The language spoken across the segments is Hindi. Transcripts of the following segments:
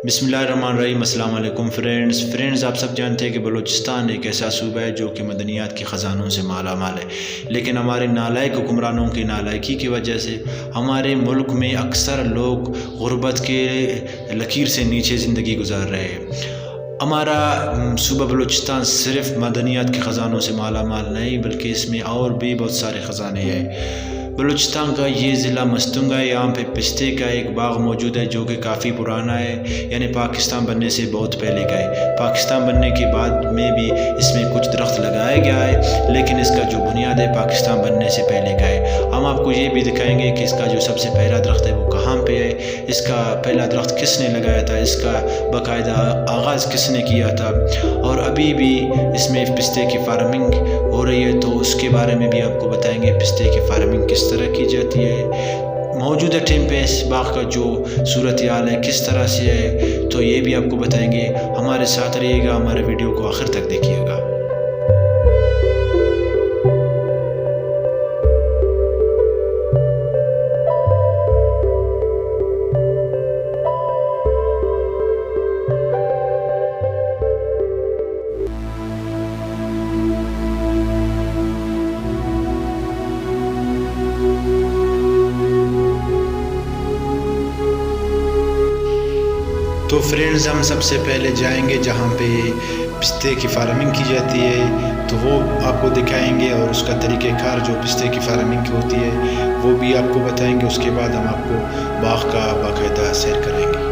बिस्मिल्लाहिर्रहमानिर्रहीम। अस्सलाम वालेकुम फ्रेंड्स, आप सब जानते हैं कि बलूचिस्तान एक ऐसा सूबा है जो कि मदनियात के ख़जानों से माला माल है, लेकिन हमारे नालायक हुक्मरानों की नालायकी की वजह से हमारे मुल्क में अक्सर लोग गुर्बत के लकीर से नीचे ज़िंदगी गुजार रहे हैं। हमारा सूबा बलूचिस्तान सिर्फ मदनियात के ख़जानों से माला माल नहीं, बल्कि इसमें और भी बहुत सारे ख़जाने हैं। बलूचिस्तान का ये ज़िला मस्तूंगा है। यहाँ पे पिस्ते का एक बाग मौजूद है जो कि काफ़ी पुराना है, यानी पाकिस्तान बनने से बहुत पहले का है। पाकिस्तान बनने के बाद में भी इसमें कुछ दरख्त लगाया गया है, लेकिन इसका जो बुनियाद है पाकिस्तान बनने से पहले का है। हम आपको ये भी दिखाएंगे कि इसका जो सबसे पहला दरख्त है वो कहाँ पे है, इसका पहला दरख्त किसने लगाया था, इसका बाकायदा आगाज़ किसने किया था, और अभी भी इसमें पिस्ते की फार्मिंग हो रही है, तो उसके बारे में भी आपको बताएंगे पिस्ते की फार्मिंग किस तरह की जाती है, मौजूदा टाइम पे इस बाग का जो सूरत हाल है किस तरह से है, तो ये भी आपको बताएंगे। हमारे साथ रहिएगा, हमारे वीडियो को आखिर तक देखिएगा। तो फ्रेंड्स, हम सबसे पहले जाएंगे जहाँ पे पिस्ते की फार्मिंग की जाती है, तो वो आपको दिखाएंगे, और उसका तरीक़ेकार जो पिस्ते की फार्मिंग की होती है वो भी आपको बताएंगे। उसके बाद हम आपको बाग का बाकायदा सैर कराएंगे।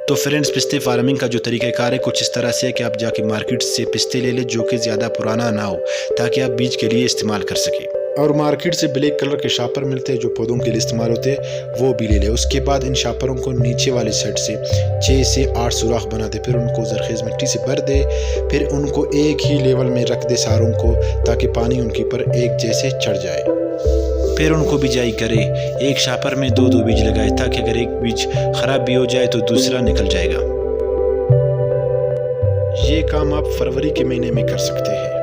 तो फ्रेंड्स, पिस्ते फार्मिंग का जो तरीक़ाकार है कुछ इस तरह से है कि आप जाके मार्केट से पिस्ते ले लें जो कि ज़्यादा पुराना ना हो, ताकि आप बीज के लिए इस्तेमाल कर सकें। और मार्केट से ब्लैक कलर के शापर मिलते हैं जो पौधों के लिए इस्तेमाल होते हैं, वो भी ले लें। उसके बाद इन शापरों को नीचे वाली साइड से 6 से 8 सुराख बना दे, फिर उनको जरखेज़ मिट्टी से भर दे, फिर उनको एक ही लेवल में रख दे सारों को, ताकि पानी उनके ऊपर एक जैसे चढ़ जाए। फिर उनको बिजाई करे, एक शापर में 2-2 बीज लगाए, ताकि अगर एक बीज ख़राब भी हो जाए तो दूसरा निकल जाएगा। ये काम आप फरवरी के महीने में कर सकते हैं।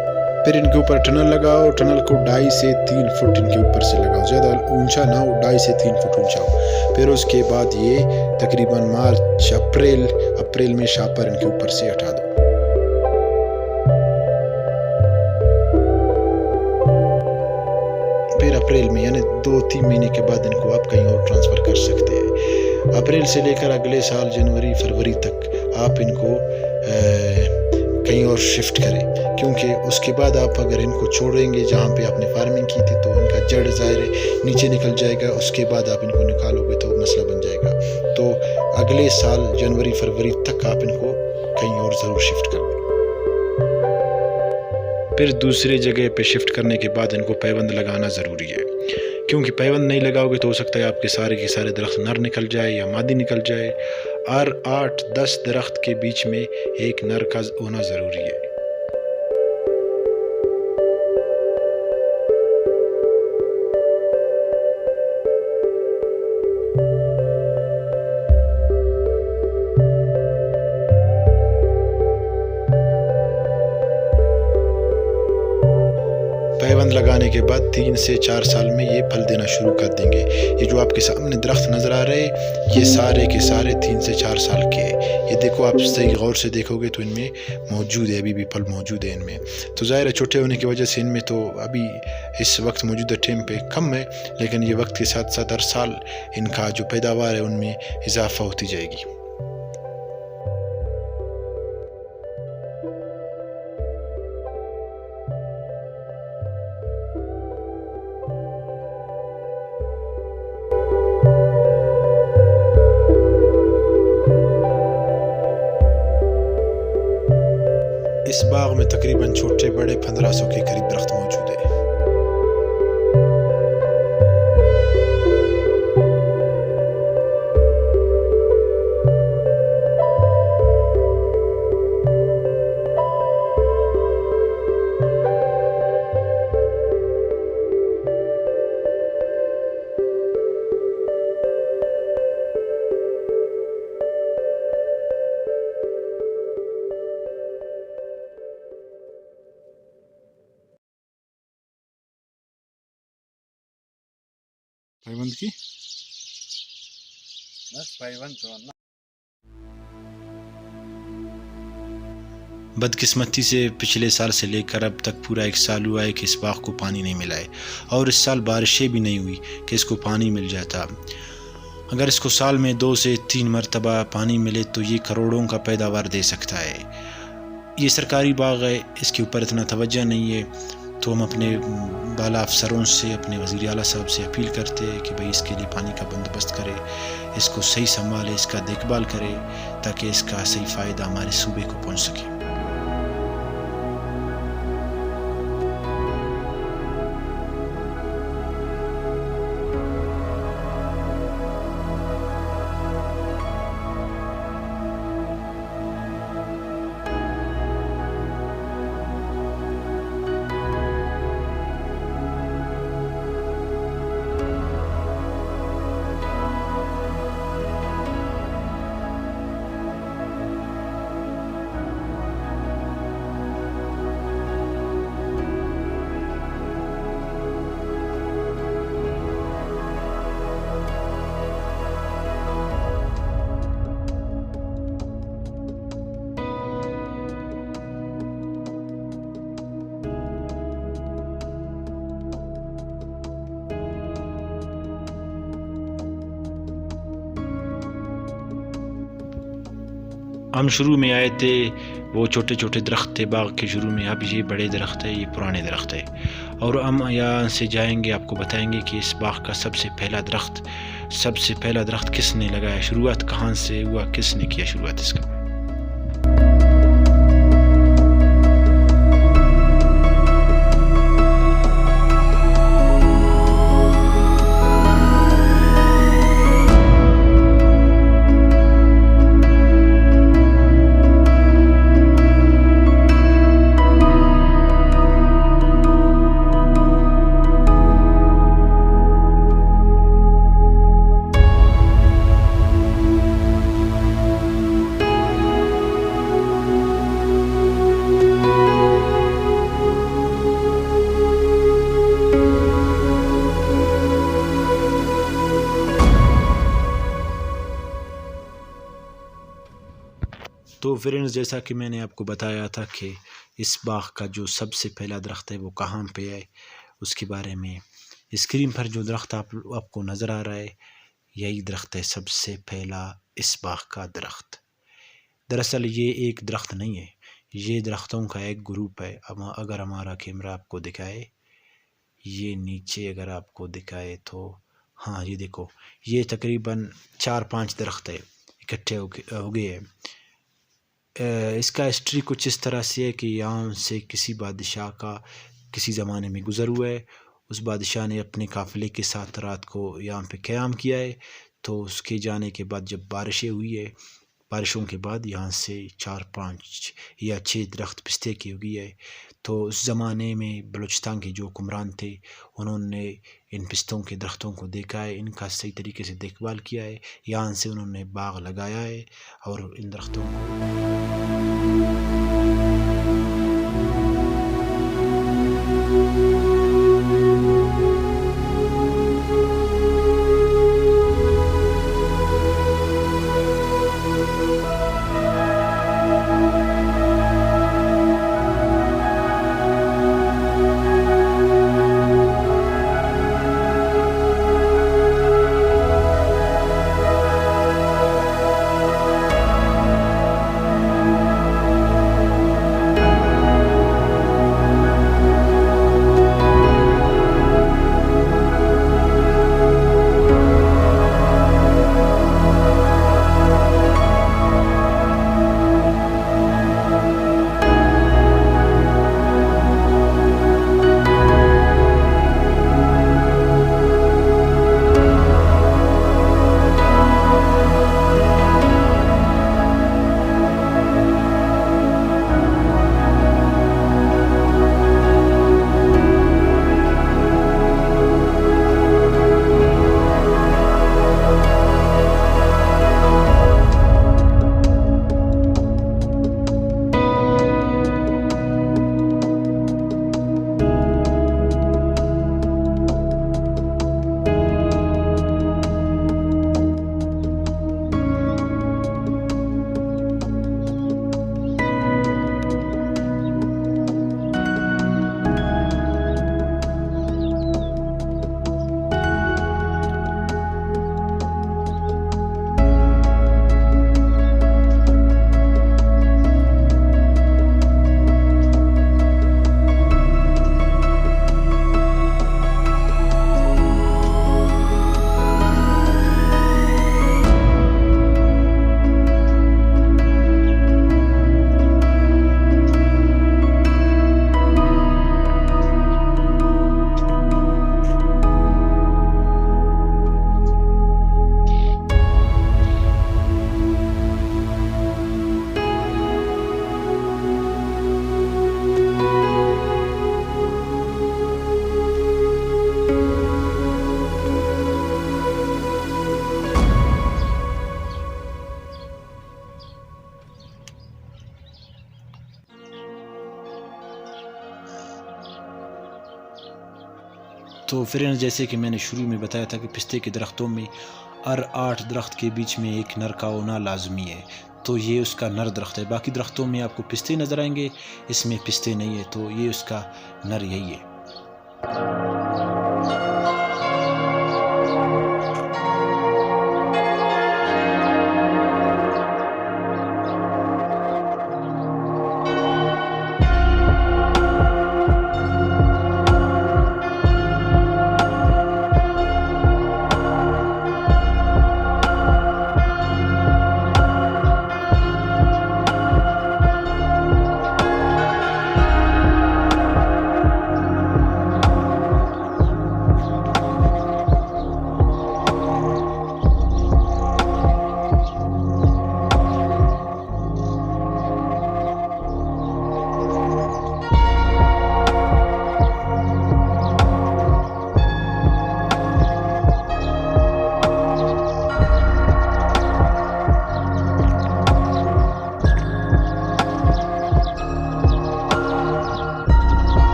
फिर इनके ऊपर टनल लगाओ, टनल को 2.5 से 3 फुट इनके ऊपर से लगाओ, ज़्यादा ऊंचा ना हो, 2.5 से 3 फुट ऊंचा हो। फिर उसके बाद ये तकरीबन मार्च अप्रैल में शापर इनके ऊपर से हटा दो। फिर अप्रैल में यानी 2-3 महीने के बाद इनको आप कहीं और ट्रांसफ़र कर सकते हैं। अप्रैल से लेकर अगले साल जनवरी फरवरी तक आप इनको कहीं और शिफ्ट करें, क्योंकि उसके बाद आप अगर इनको छोड़ेंगे जहाँ पे आपने फार्मिंग की थी तो इनका जड़ ज़ाहिर नीचे निकल जाएगा। उसके बाद आप इनको निकालोगे तो मसला बन जाएगा। तो अगले साल जनवरी फरवरी तक आप इनको कहीं और ज़रूर शिफ्ट कर दें। फिर दूसरी जगह पे शिफ्ट करने के बाद इनको पैबंद लगाना ज़रूरी है, क्योंकि पैबंद नहीं लगाओगे तो हो सकता है आपके सारे के सारे दरख्त नर निकल जाए या मादी निकल जाए। और 8-10 दरख्त के बीच में एक नर का होना ज़रूरी है। पैबंद लगाने के बाद 3 से 4 साल में ये फल देना शुरू कर देंगे। ये जो आपके सामने दरख्त नज़र आ रहे हैं, ये सारे के सारे 3 से 4 साल के हैं। ये देखो, आप सही गौर से देखोगे तो इनमें मौजूद है, अभी भी फल मौजूद है इनमें। तो ज़ाहिर है छोटे होने की वजह से इनमें तो अभी इस वक्त मौजूदा टाइम पे कम है, लेकिन ये वक्त के साथ साथ हर साल इनका जो पैदावार है उनमें इजाफा होती जाएगी। इस बाग में तकरीबन छोटे बड़े 1500 के करीब दरख्त मौजूद है। भाईबंद की बस भाईबंद तो ना। बदकिस्मती से पिछले साल से लेकर अब तक पूरा 1 साल हुआ है कि इस बाग को पानी नहीं मिला है, और इस साल बारिशें भी नहीं हुई कि इसको पानी मिल जाता। अगर इसको साल में 2 से 3 मरतबा पानी मिले तो ये करोड़ों का पैदावार दे सकता है। ये सरकारी बाग है, इसके ऊपर इतना तवज्जो नहीं है, तो हम अपने बाला अफसरों से, अपने वज़ीर आला साहब से अपील करते हैं कि भाई इसके लिए पानी का बंदोबस्त करें, इसको सही संभाले, इसका देखभाल करें, ताकि इसका सही फ़ायदा हमारे सूबे को पहुँच सके। हम शुरू में आए थे, वो छोटे छोटे दरख्त थे बाग के शुरू में, अब ये बड़े दरख्त है, ये पुराने दरख्त है। और हम यहाँ से जाएंगे, आपको बताएंगे कि इस बाग का सबसे पहला दरख्त किसने लगाया, शुरुआत कहाँ से हुआ, किसने किया शुरुआत इसका। तो फ्रेंड्स, जैसा कि मैंने आपको बताया था कि इस बाग का जो सबसे पहला दरख्त है वो कहाँ पे है, उसके बारे में स्क्रीन पर जो दरख्त आपको नज़र आ रहा है, यही दरख्त है सबसे पहला इस बाग का दरख्त। दरअसल ये एक दरख्त नहीं है, ये दरख्तों का एक ग्रुप है। अगर हमारा कैमरा आपको दिखाए, ये नीचे अगर आपको दिखाए तो हाँ, ये देखो, ये तकरीबन 4-5 दरख्त है, इकट्ठे हो गए हैं। इसका हिस्ट्री कुछ इस तरह से है कि यहाँ से किसी बादशाह का किसी ज़माने में गुज़र हुआ है, उस बादशाह ने अपने काफ़िले के साथ रात को यहाँ पे क़याम किया है। तो उसके जाने के बाद जब बारिशें हुई है, बारिशों के बाद यहाँ से 4-5 या 6 दरख्त पिस्ते की उगी है। तो उस ज़माने में बलूचिस्तान के जो हुक्मरान थे, उन्होंने इन पिस्तों के दरख्तों को देखा है, इनका सही तरीके से देखभाल किया है, यहाँ से उन्होंने बाग लगाया है और इन दरख्तों को तो फ्रेंड्स, जैसे कि मैंने शुरू में बताया था कि पिस्ते के दरख्तों में हर 8 दरख्त के बीच में एक नर का होना लाजमी है। तो ये उसका नर दरख्त है। बाकी दरख्तों में आपको पिस्ते नज़र आएंगे, इसमें पिस्ते नहीं है, तो ये उसका नर यही है।